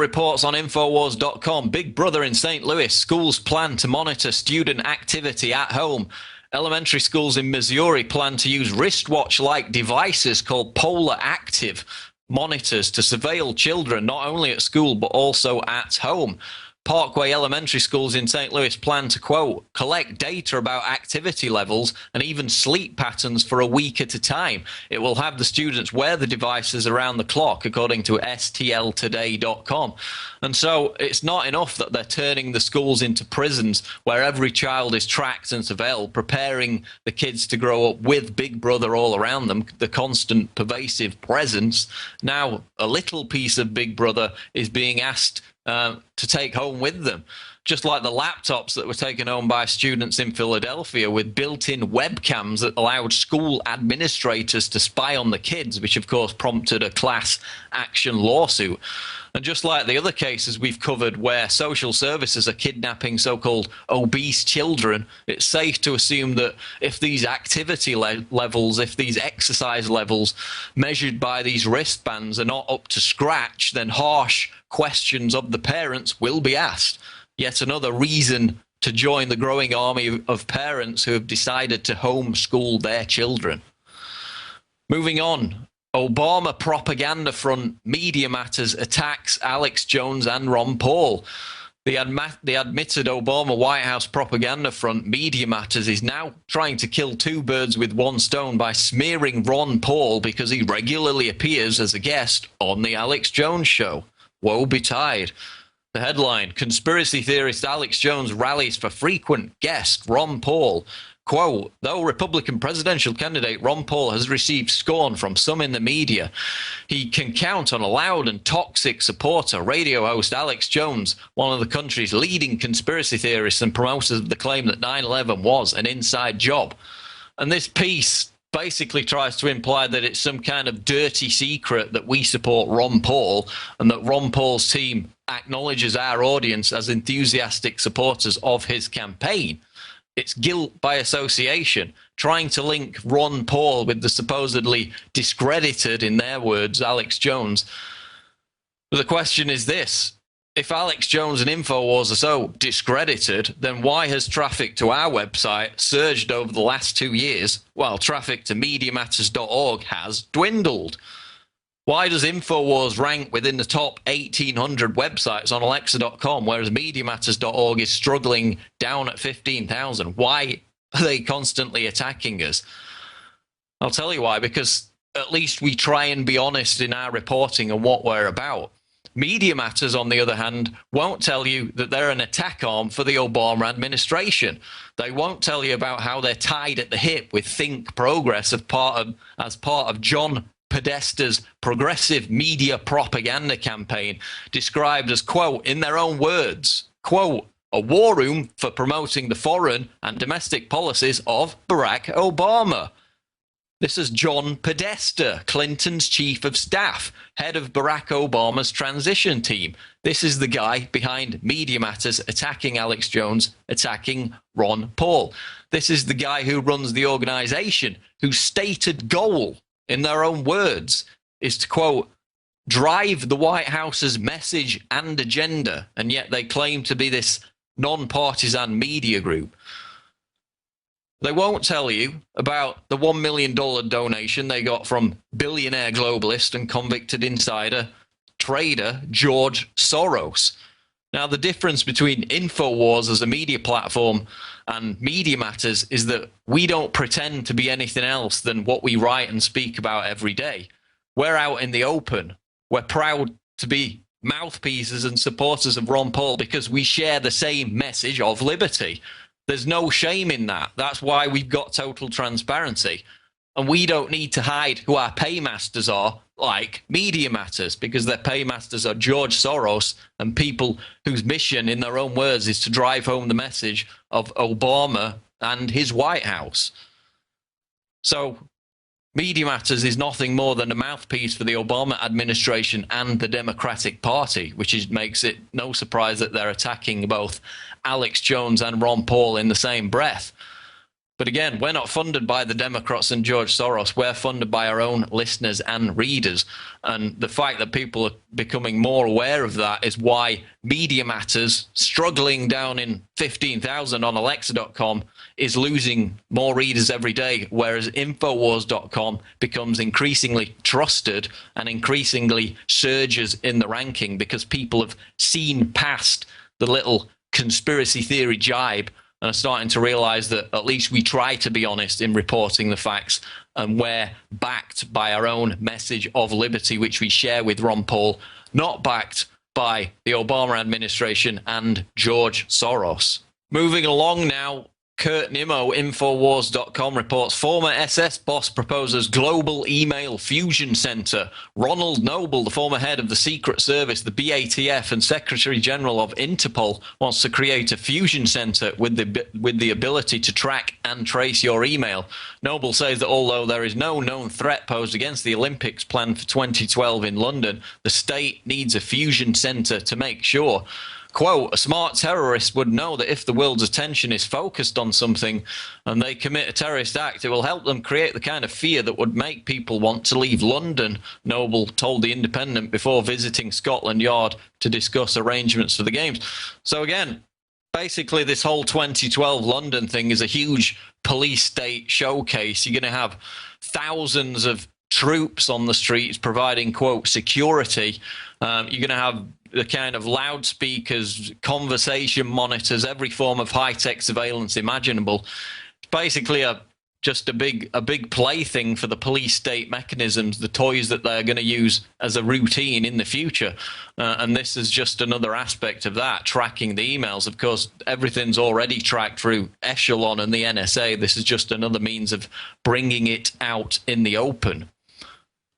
reports on Infowars.com. Big Brother in St. Louis. Schools plan to monitor student activity at home. Elementary schools in Missouri plan to use wristwatch-like devices called Polar Active monitors to surveil children, not only at school but also at home. Parkway Elementary Schools in St. Louis plan to, quote, collect data about activity levels and even sleep patterns for a week at a time. It will have the students wear the devices around the clock, according to stltoday.com. And so it's not enough that they're turning the schools into prisons where every child is tracked and surveilled, preparing the kids to grow up with Big Brother all around them, the constant pervasive presence. Now a little piece of Big Brother is being asked to take home with them, just like the laptops that were taken home by students in Philadelphia with built-in webcams that allowed school administrators to spy on the kids, which of course prompted a class action lawsuit. And just like the other cases we've covered where social services are kidnapping so-called obese children, it's safe to assume that if these activity levels, if these exercise levels measured by these wristbands are not up to scratch, then harsh questions of the parents will be asked. Yet another reason to join the growing army of parents who have decided to homeschool their children. Moving on. Obama propaganda front Media Matters attacks Alex Jones and Ron Paul. The admitted Obama White House propaganda front Media Matters is now trying to kill two birds with one stone by smearing Ron Paul because he regularly appears as a guest on the Alex Jones show. Woe betide. The headline, conspiracy theorist Alex Jones rallies for frequent guest Ron Paul. Quote, though Republican presidential candidate Ron Paul has received scorn from some in the media, he can count on a loud and toxic supporter, radio host Alex Jones, one of the country's leading conspiracy theorists and promoters of the claim that 9/11 was an inside job. And this piece basically tries to imply that it's some kind of dirty secret that we support Ron Paul and that Ron Paul's team acknowledges our audience as enthusiastic supporters of his campaign. It's guilt by association, trying to link Ron Paul with the supposedly discredited, in their words, Alex Jones. But the question is this. If Alex Jones and Infowars are so discredited, then why has traffic to our website surged over the last 2 years, while traffic to MediaMatters.org has dwindled? Why does Infowars rank within the top 1,800 websites on Alexa.com, whereas MediaMatters.org is struggling down at 15,000? Why are they constantly attacking us? I'll tell you why, because at least we try and be honest in our reporting and what we're about. Media Matters, on the other hand, won't tell you that they're an attack arm for the Obama administration. They won't tell you about how they're tied at the hip with Think Progress as part of John Podesta's progressive media propaganda campaign, described as, quote, in their own words, quote, a war room for promoting the foreign and domestic policies of Barack Obama. This is John Podesta, Clinton's chief of staff, head of Barack Obama's transition team. This is the guy behind Media Matters attacking Alex Jones, attacking Ron Paul. This is the guy who runs the organization whose stated goal, in their own words, is to, quote, drive the White House's message and agenda, and yet they claim to be this non-partisan media group. They won't tell you about the $1 million donation they got from billionaire globalist and convicted insider trader George Soros. Now, the difference between Infowars as a media platform and Media Matters is that we don't pretend to be anything else than what we write and speak about every day. We're out in the open. We're proud to be mouthpieces and supporters of Ron Paul because we share the same message of liberty. There's no shame in that. That's why we've got total transparency. And we don't need to hide who our paymasters are, like Media Matters, because their paymasters are George Soros and people whose mission, in their own words, is to drive home the message of Obama and his White House. So Media Matters is nothing more than a mouthpiece for the Obama administration and the Democratic Party, which makes it no surprise that they're attacking both Alex Jones and Ron Paul in the same breath. But again, we're not funded by the Democrats and George Soros. We're funded by our own listeners and readers. And the fact that people are becoming more aware of that is why Media Matters, struggling down in 15,000 on Alexa.com, is losing more readers every day, whereas Infowars.com becomes increasingly trusted and increasingly surges in the ranking because people have seen past the little conspiracy theory jibe and are starting to realize that at least we try to be honest in reporting the facts, and we're backed by our own message of liberty, which we share with Ron Paul, not backed by the Obama administration and George Soros. Moving along now, Kurt Nimmo, Infowars.com, reports former SS boss proposes global email fusion center. Ronald Noble, the former head of the Secret Service, the BATF, and Secretary General of Interpol, wants to create a fusion center with the ability to track and trace your email. Noble says that although there is no known threat posed against the Olympics planned for 2012 in London, the state needs a fusion center to make sure. Quote, a smart terrorist would know that if the world's attention is focused on something and they commit a terrorist act, it will help them create the kind of fear that would make people want to leave London, Noble told The Independent before visiting Scotland Yard to discuss arrangements for the Games. So again, basically this whole 2012 London thing is a huge police state showcase. You're going to have thousands of troops on the streets providing, quote, security. You're going to have the kind of loudspeakers, conversation monitors, every form of high-tech surveillance imaginable. It's basically just a big plaything for the police state mechanisms, the toys that they're going to use as a routine in the future. And this is just another aspect of that, tracking the emails. Of course, everything's already tracked through Echelon and the NSA. This is just another means of bringing it out in the open.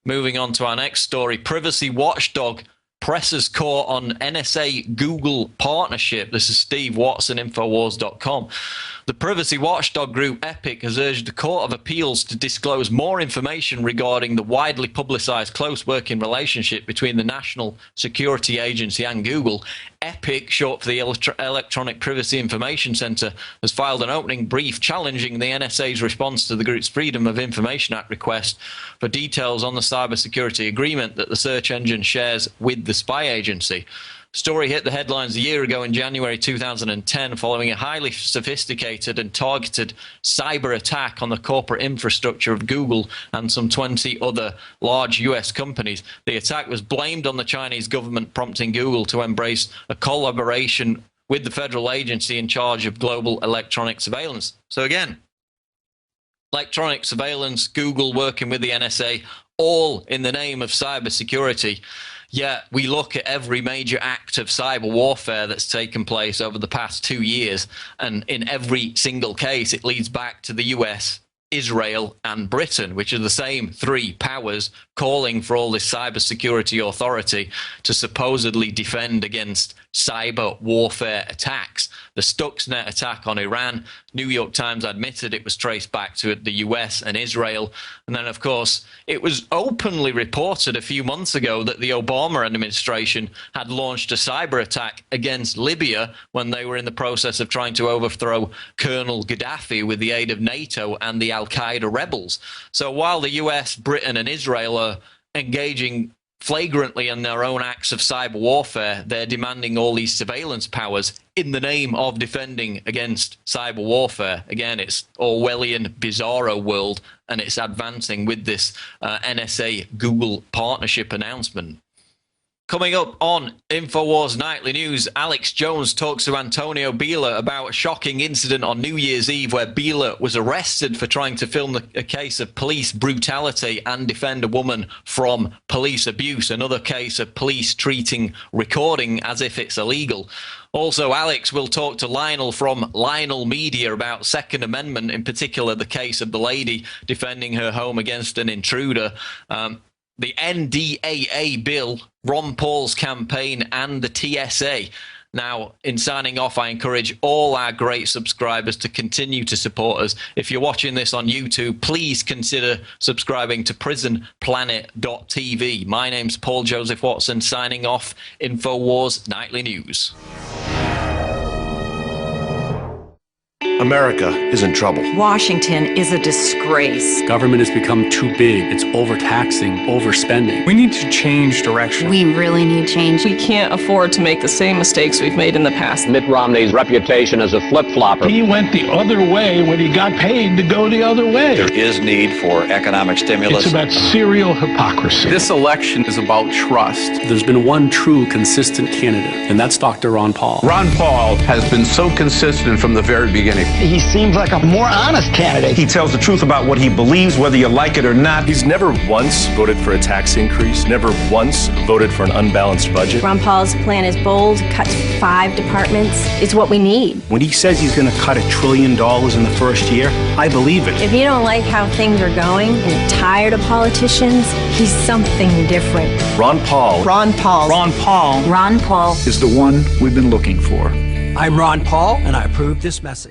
Moving on to our next story, privacy watchdog presses court on NSA Google partnership. This is Steve Watson, Infowars.com. The privacy watchdog group Epic has urged the Court of Appeals to disclose more information regarding the widely publicized close working relationship between the National Security Agency and Google. Epic, short for the Electronic Privacy Information Center, has filed an opening brief challenging the NSA's response to the group's Freedom of Information Act request for details on the cybersecurity agreement that the search engine shares with the spy agency. Story hit the headlines a year ago in January 2010 following a highly sophisticated and targeted cyber attack on the corporate infrastructure of Google and some 20 other large US companies. The attack was blamed on the Chinese government, prompting Google to embrace a collaboration with the federal agency in charge of global electronic surveillance. So again, electronic surveillance, Google working with the NSA, all in the name of cybersecurity. Yet we look at every major act of cyber warfare that's taken place over the past 2 years, and in every single case, it leads back to the US, Israel, and Britain, which are the same three powers calling for all this cybersecurity authority to supposedly defend against cyber warfare attacks. The Stuxnet attack on Iran, New York Times admitted it was traced back to the US and Israel. And then, of course, it was openly reported a few months ago that the Obama administration had launched a cyber attack against Libya when they were in the process of trying to overthrow Colonel Gaddafi with the aid of NATO and the Al-Qaeda rebels. So while the US, Britain, and Israel are engaging flagrantly in their own acts of cyber warfare, they're demanding all these surveillance powers in the name of defending against cyber warfare. Again, it's Orwellian bizarro world, and it's advancing with this NSA Google partnership announcement. Coming up on InfoWars Nightly News, Alex Jones talks to Antonio Bila about a shocking incident on New Year's Eve where Bila was arrested for trying to film a case of police brutality and defend a woman from police abuse, another case of police treating recording as if it's illegal. Also, Alex will talk to Lionel from Lionel Media about Second Amendment, in particular the case of the lady defending her home against an intruder. The NDAA bill, Ron Paul's campaign, and the TSA. Now, in signing off, I encourage all our great subscribers to continue to support us. If you're watching this on YouTube, please consider subscribing to prisonplanet.tv. My name's Paul Joseph Watson, signing off. InfoWars Nightly News. America is in trouble. Washington is a disgrace. Government has become too big. It's overtaxing, overspending. We need to change direction. We really need change. We can't afford to make the same mistakes we've made in the past. Mitt Romney's reputation as a flip-flopper. He went the other way when he got paid to go the other way. There is need for economic stimulus. It's about serial hypocrisy. This election is about trust. There's been one true, consistent candidate, and that's Dr. Ron Paul. Ron Paul has been so consistent from the very beginning. He seems like a more honest candidate. He tells the truth about what he believes, whether you like it or not. He's never once voted for a tax increase, never once voted for an unbalanced budget. Ron Paul's plan is bold, cut 5 departments. It's what we need. When he says he's going to cut $1 trillion in the first year, I believe it. If you don't like how things are going and you're tired of politicians, he's something different. Ron Paul. Ron Paul. Ron Paul. Ron Paul is the one we've been looking for. I'm Ron Paul, and I approve this message.